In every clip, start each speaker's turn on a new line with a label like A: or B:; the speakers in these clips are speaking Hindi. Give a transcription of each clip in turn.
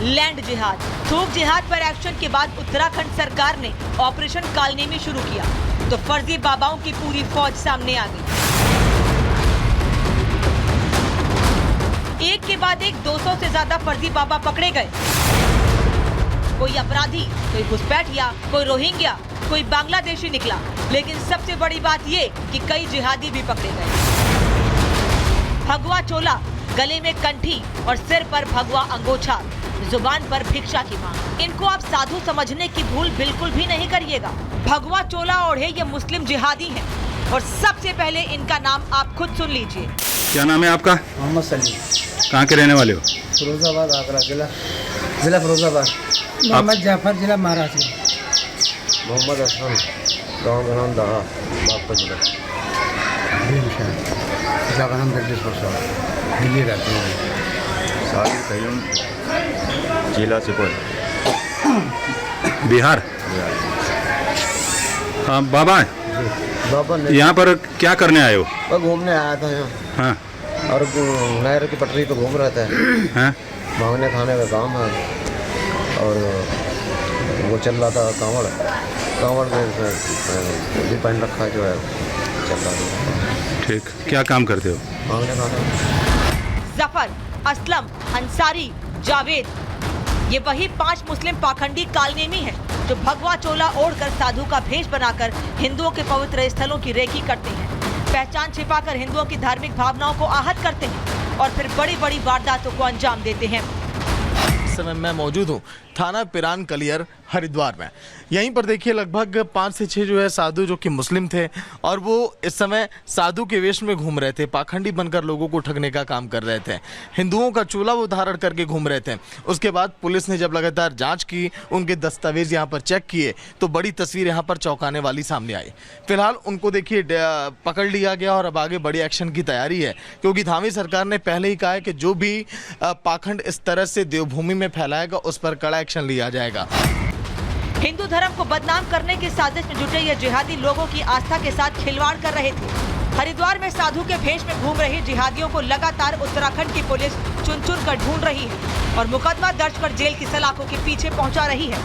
A: लैंड जिहाद, थूक जिहाद पर एक्शन के बाद उत्तराखंड सरकार ने ऑपरेशन कालनेमी शुरू किया तो फर्जी बाबाओं की पूरी फौज सामने आ गई। एक के बाद एक 200 से ज्यादा फर्जी बाबा पकड़े गए। कोई अपराधी, कोई घुसपैठिया, कोई रोहिंग्या, कोई बांग्लादेशी निकला, लेकिन सबसे बड़ी बात ये कि कई जिहादी भी पकड़े गए। भगवा चोला, गले में कंठी और सिर पर भगवा अंगोछा, जुबान पर भिक्षा की मांग। इनको आप साधु समझने की भूल बिल्कुल भी नहीं करिएगा। भगवा चोला ओढ़े ये मुस्लिम जिहादी हैं और सबसे पहले इनका नाम आप खुद सुन लीजिए।
B: क्या नाम है आपका?
C: मोहम्मद सलीम।
B: कहाँ के रहने वाले हो?
C: फिरोजाबाद, आगरा जिला फिरोजाबाद। मोहम्मद जाफर, जिला महाराष्ट्र।
D: मोहम्मद असलम, गाँव का नाम दहा, बागपत जिला।
C: जिला का नाम जगदीशपुर साहब, दिल्ली रहते हैं।
D: साहिर कयूम, जिला सुपौल,
B: बिहार। हाँ बाबा,
D: बाबा
B: यहाँ पर क्या करने आए हो?
D: मैं घूमने आया था यहाँ।
B: हाँ
D: और नहर की पटरी पे घूम रहा था।
B: हाँ,
D: मांगने खाने का काम है और वो चल रहा था कांवड़ में भी पहन रखा जो है, चल रहा था।
B: ठीक, क्या काम करते हो?
D: मांगने खाने।
A: जफर, असलम, अंसारी, जावेद, ये वही 5 मुस्लिम पाखंडी कालनेमी हैं जो भगवा चोला ओढ़कर साधु का भेष बनाकर हिंदुओं के पवित्र स्थलों की रेकी करते हैं, पहचान छिपाकर हिंदुओं की धार्मिक भावनाओं को आहत करते हैं और फिर बड़ी बड़ी वारदातों को अंजाम देते हैं।
E: इस समय मैं मौजूद हूँ थाना पिरान कलियर हरिद्वार में। यहीं पर देखिए लगभग 5 से 6 जो है साधु जो कि मुस्लिम थे और वो इस समय साधु के वेश में घूम रहे थे, पाखंडी बनकर लोगों को ठगने का काम कर रहे थे, हिंदुओं का चोला वो धारण करके घूम रहे थे। उसके बाद पुलिस ने जब लगातार जांच की, उनके दस्तावेज यहाँ पर चेक किए तो बड़ी तस्वीर यहाँ पर चौंकाने वाली सामने आई। फिलहाल उनको देखिए पकड़ लिया गया और अब आगे बड़ी एक्शन की तैयारी है, क्योंकि धामी सरकार ने पहले ही कहा है कि जो भी पाखंड इस तरह से देवभूमि में फैलाएगा उस पर कड़ा एक्शन लिया जाएगा।
A: हिंदू धर्म को बदनाम करने की साजिश में जुटे ये जिहादी लोगों की आस्था के साथ खिलवाड़ कर रहे थे। हरिद्वार में साधु के भेष में घूम रहे जिहादियों को लगातार उत्तराखंड की पुलिस चुन चुन कर ढूंढ रही है और मुकदमा दर्ज कर जेल की सलाखों के पीछे पहुंचा रही है।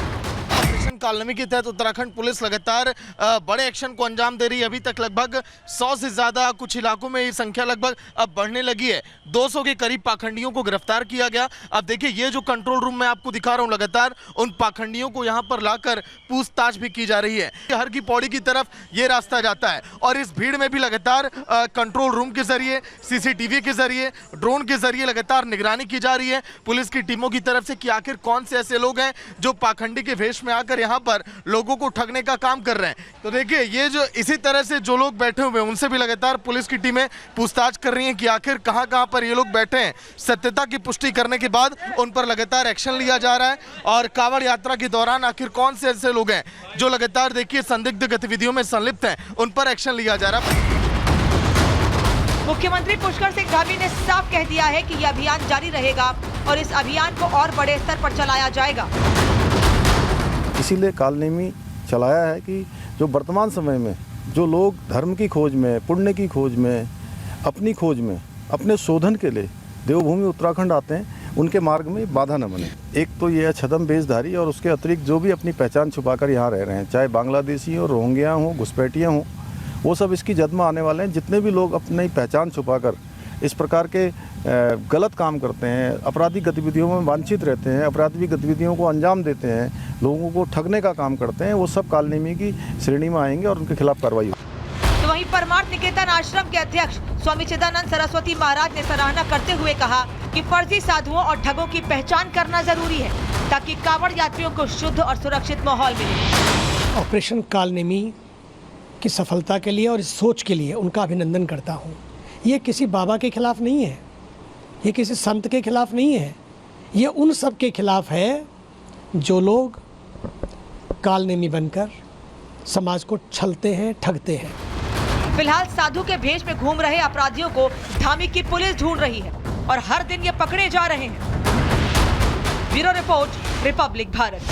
E: ऑपरेशन कालनेमी के तहत उत्तराखंड पुलिस लगातार बड़े एक्शन को अंजाम दे रही है। अभी तक लगभग 100 से ज्यादा, कुछ इलाकों में ये संख्या लगभग अब बढ़ने लगी है। 200 के करीब पाखंडियों को गिरफ्तार किया गया। अब देखिए ये जो कंट्रोल रूम मैं आपको दिखा रहा हूँ, लगातार उन पाखंडियों को यहाँ पर लाकर पूछताछ भी की जा रही है। हर की पौड़ी की तरफ ये रास्ता जाता है और इस भीड़ में भी लगातार कंट्रोल रूम के जरिए, CCTV के जरिए, ड्रोन के जरिए लगातार निगरानी की जा रही है पुलिस की टीमों की तरफ से कि आखिर कौन से ऐसे लोग हैं जो पाखंडी के भेष में आकर यहाँ पर लोगों को ठगने का काम कर रहे हैं। तो देखिए ये जो इसी तरह से जो लोग बैठे हुए हैं उनसे भी लगातार पुलिस की टीमें पूछताछ कर रही हैं कि आखिर कहां पर ये लोग बैठे हैं। सत्यता की पुष्टि करने के बाद उन पर लगातार एक्शन लिया जा रहा है और कांवड़ यात्रा के दौरान आखिर कौन से ऐसे लोग हैं जो लगातार देखिए संदिग्ध गतिविधियों में संलिप्त हैं, उन पर एक्शन लिया जा रहा है।
A: मुख्यमंत्री पुष्कर सिंह धामी ने साफ कह दिया है कि यह अभियान जारी रहेगा और इस अभियान को और बड़े स्तर पर चलाया जाएगा।
F: इसीलिए कालनेमी चलाया है कि जो वर्तमान समय में जो लोग धर्म की खोज में, पुण्य की खोज में, अपनी खोज में, अपने शोधन के लिए देवभूमि उत्तराखंड आते हैं, उनके मार्ग में बाधा न बने। एक तो ये है छद्म वेशधारी और उसके अतिरिक्त जो भी अपनी पहचान छुपाकर यहाँ रह रहे हैं, चाहे बांग्लादेशी हो, रोहिंग्या हो, घुसपैठिया हो, वो सब इसकी जद में आने वाले हैं। जितने भी लोग अपनी पहचान छुपाकर इस प्रकार के गलत काम करते हैं, आपराधिक गतिविधियों में वांछित रहते हैं, आपराधिक गतिविधियों को अंजाम देते हैं, लोगों को ठगने का काम करते हैं, वो सब कालनेमी की श्रेणी में आएंगे और उनके खिलाफ कार्रवाई होगी।
A: तो वहीं परमार्थ निकेतन आश्रम के अध्यक्ष स्वामी चिदानंद सरस्वती महाराज ने सराहना करते हुए कहा कि फर्जी साधुओं और ठगों की पहचान करना जरूरी है ताकि कांवड़ यात्रियों को शुद्ध और सुरक्षित माहौल मिले।
G: ऑपरेशन कालनेमी की सफलता के लिए और इस सोच के लिए उनका अभिनंदन करता हूँ। ये किसी बाबा के खिलाफ नहीं है, ये किसी संत के खिलाफ नहीं है, ये उन सब के खिलाफ है जो लोग कालनेमी बनकर समाज को छलते हैं, ठगते हैं।
A: फिलहाल साधु के भेष में घूम रहे अपराधियों को धामी की पुलिस ढूंढ रही है और हर दिन ये पकड़े जा रहे हैं। Bureau report, Republic Bharat.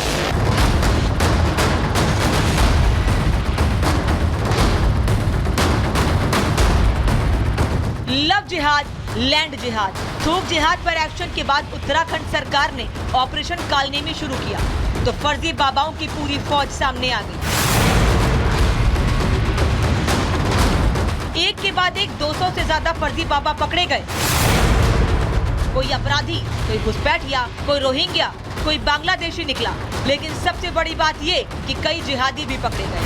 A: Love जिहाद, लैंड जिहाद। थूक जिहाद पर एक्शन के बाद उत्तराखंड सरकार ने ऑपरेशन कालनेमी शुरू किया तो फर्जी बाबाओं की पूरी फौज सामने आ गई। एक के बाद एक 200 से ज्यादा फर्जी बाबा पकड़े गए। कोई अपराधी, कोई घुसपैठिया, कोई रोहिंग्या, कोई बांग्लादेशी निकला। लेकिन सबसे बड़ी बात ये कि कई जिहादी भी पकड़े गए।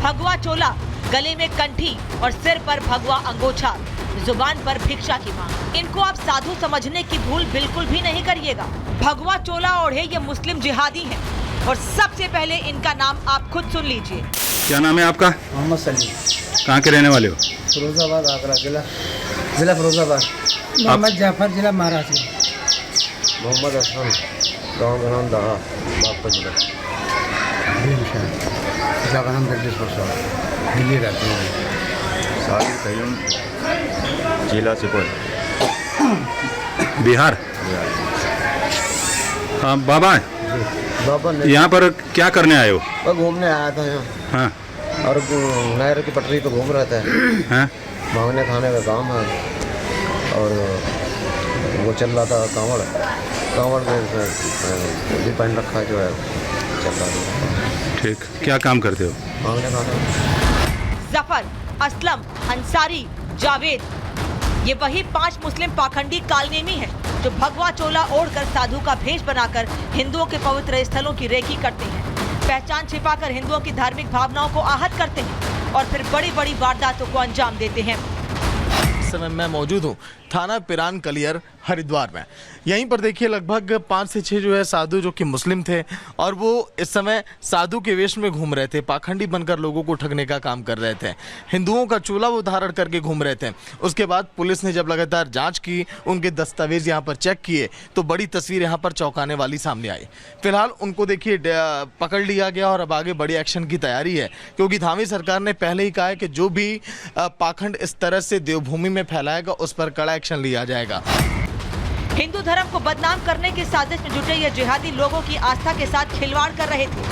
A: भगवा चोला, गले में कंठी और सिर पर भगवा अंगोछा, जुबान पर भिक्षा की मांग। इनको आप साधु समझने की भूल बिल्कुल भी नहीं करिएगा। भगवा चोला ओढ़े ये मुस्लिम जिहादी हैं और सबसे पहले इनका नाम आप खुद सुन लीजिए।
B: क्या नाम है आपका?
C: मोहम्मद सलीम,
B: कहाँ के रहने वाले हो?
C: फिरोजाबाद आगरा जिला फिरोजाबाद। मोहम्मद जाफर, जिला महाराष्ट्र।
D: मोहम्मद असलम, गाँव का नाम दहा, बागपत जिला।
C: पिता का नाम जगदीश्वर साहब, दिल्ली रहते हैं।
H: साहिल कयूम, जिला सुपौल,
B: बिहार। हाँ बाबा,
D: बाबा
B: यहाँ पर क्या करने आए हो?
D: मैं घूमने आया था यहाँ,
B: हाँ
D: और नहर की पटरी पे घूम रहे थे।
B: हाँ
D: मांगने खाने का काम है, और वो चल रहा था कांवड़ में भी पहन रखा जो है, चल रहा था।
B: ठीक, क्या काम करते हो?
D: मांगने खाने।
A: जफर, असलम, अंसारी, जावेद, ये वही 5 मुस्लिम पाखंडी कालनेमी हैं जो भगवा चोला ओढ़कर साधु का भेष बनाकर हिंदुओं के पवित्र स्थलों की रेकी करते हैं। पहचान छिपाकर हिंदुओं की धार्मिक भावनाओं को आहत करते हैं और फिर बड़ी बड़ी वारदातों को अंजाम देते हैं।
E: इस समय मैं मौजूद हूँ थाना पिरान कलियर हरिद्वार में। यहीं पर देखिए लगभग 5 से 6 जो है साधु जो कि मुस्लिम थे और वो इस समय साधु के वेश में घूम रहे थे, पाखंडी बनकर लोगों को ठगने का काम कर रहे थे। हिंदुओं का चोला वो धारण करके घूम रहे थे। उसके बाद पुलिस ने जब लगातार जांच की, उनके दस्तावेज यहाँ पर चेक किए तो बड़ी तस्वीर यहाँ पर चौंकाने वाली सामने आई। फिलहाल उनको देखिए पकड़ लिया गया और अब आगे बड़ी एक्शन की तैयारी है, क्योंकि धामी सरकार ने पहले ही कहा है कि जो भी पाखंड इस तरह से देवभूमि में फैलाएगा उस पर कड़ा एक्शन लिया जाएगा।
A: हिंदू धर्म को बदनाम करने की साजिश में जुटे ये जिहादी लोगों की आस्था के साथ खिलवाड़ कर रहे थे।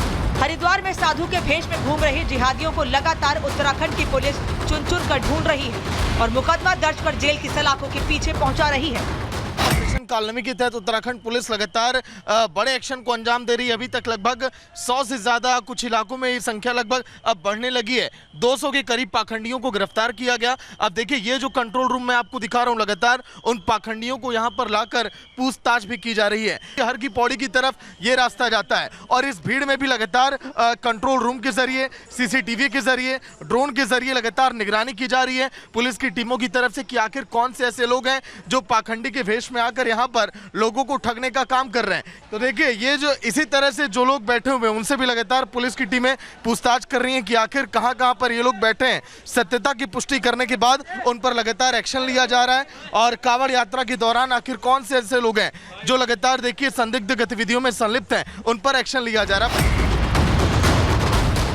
A: हरिद्वार में साधु के भेष में घूम रहे जिहादियों को लगातार उत्तराखंड की पुलिस चुन-चुन कर ढूंढ रही है और मुकदमा दर्ज कर जेल की सलाखों के पीछे पहुंचा रही है।
E: ऑपरेशन कालनेमी के तहत उत्तराखंड पुलिस लगातार बड़े एक्शन को अंजाम दे रही है। अभी तक लगभग 100 से ज्यादा, कुछ इलाकों में ये संख्या लगभग अब बढ़ने लगी है। 200 के करीब पाखंडियों को गिरफ्तार किया गया। अब देखिए ये जो कंट्रोल रूम में आपको दिखा रहा हूँ, लगातार उन पाखंडियों को यहाँ पर लाकर पूछताछ भी की जा रही है। हर की पौड़ी की तरफ ये रास्ता जाता है और इस भीड़ में भी लगातार कंट्रोल रूम के जरिए, CCTV के जरिए, ड्रोन के जरिए लगातार निगरानी की जा रही है पुलिस की टीमों की तरफ से कि आखिर कौन से ऐसे लोग हैं जो पाखंडी के भेष में आकर यहाँ पर लोगों को ठगने का काम कर रहे हैं। तो देखिए ये जो इसी तरह से जो लोग बैठे हुए हैं उनसे भी लगातार पुलिस की टीमें पूछताछ कर रही हैं कि आखिर कहां पर ये लोग बैठे हैं। सत्यता की पुष्टि करने के बाद उन पर लगातार एक्शन लिया जा रहा है और कांवड़ यात्रा के दौरान आखिर कौन से ऐसे लोग हैं जो लगातार देखिए संदिग्ध गतिविधियों में संलिप्त हैं, उन पर एक्शन लिया जा रहा है।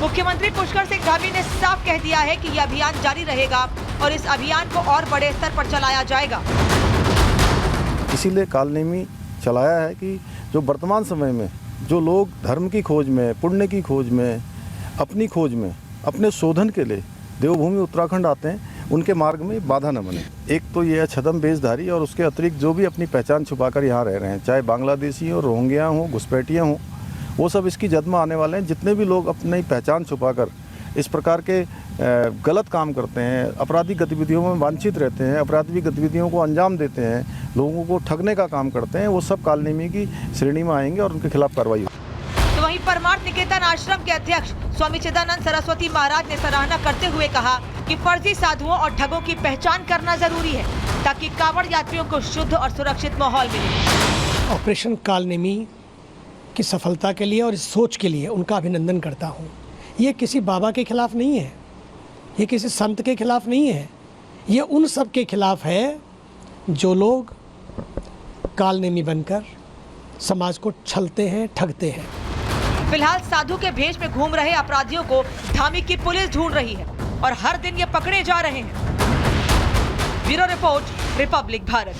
A: मुख्यमंत्री पुष्कर सिंह धामी ने साफ कह दिया है कि यह अभियान जारी रहेगा और इस अभियान को और बड़े स्तर पर चलाया जाएगा।
F: इसीलिए कालनेमी चलाया है कि जो वर्तमान समय में जो लोग धर्म की खोज में, पुण्य की खोज में, अपनी खोज में, अपने शोधन के लिए देवभूमि उत्तराखंड आते हैं, उनके मार्ग में बाधा न बने। एक तो ये है छद्म वेशधारी और उसके अतिरिक्त जो भी अपनी पहचान छुपाकर यहाँ रह रहे हैं, चाहे बांग्लादेशी हो, रोहिंग्या हो, घुसपैठिया हो, वो सब इसकी जद में आने वाले हैं। जितने भी लोग अपनी पहचान छुपाकर इस प्रकार के गलत काम करते हैं, आपराधिक गतिविधियों में वांछित रहते हैं, आपराधिक गतिविधियों को अंजाम देते हैं, लोगों को ठगने का काम करते हैं, वो सब कालनेमी की श्रेणी में आएंगे और उनके खिलाफ कार्रवाई होगी।
A: तो वहीं परमार्थ निकेतन आश्रम के अध्यक्ष स्वामी चिदानंद सरस्वती महाराज ने सराहना करते हुए कहा कि फर्जी साधुओं और ठगों की पहचान करना जरूरी है ताकि कांवड़ यात्रियों को शुद्ध और सुरक्षित माहौल मिले।
G: ऑपरेशन कालनेमी की सफलता के लिए और इस सोच के लिए उनका अभिनंदन करता हूँ। ये किसी बाबा के खिलाफ नहीं है, ये किसी संत के खिलाफ नहीं है, ये उन सब के खिलाफ है जो लोग कालनेमी बनकर समाज को छलते हैं, ठगते हैं।
A: फिलहाल साधु के भेष में घूम रहे अपराधियों को धामी की पुलिस ढूंढ रही है और हर दिन ये पकड़े जा रहे हैं। Bureau report, Republic Bharat.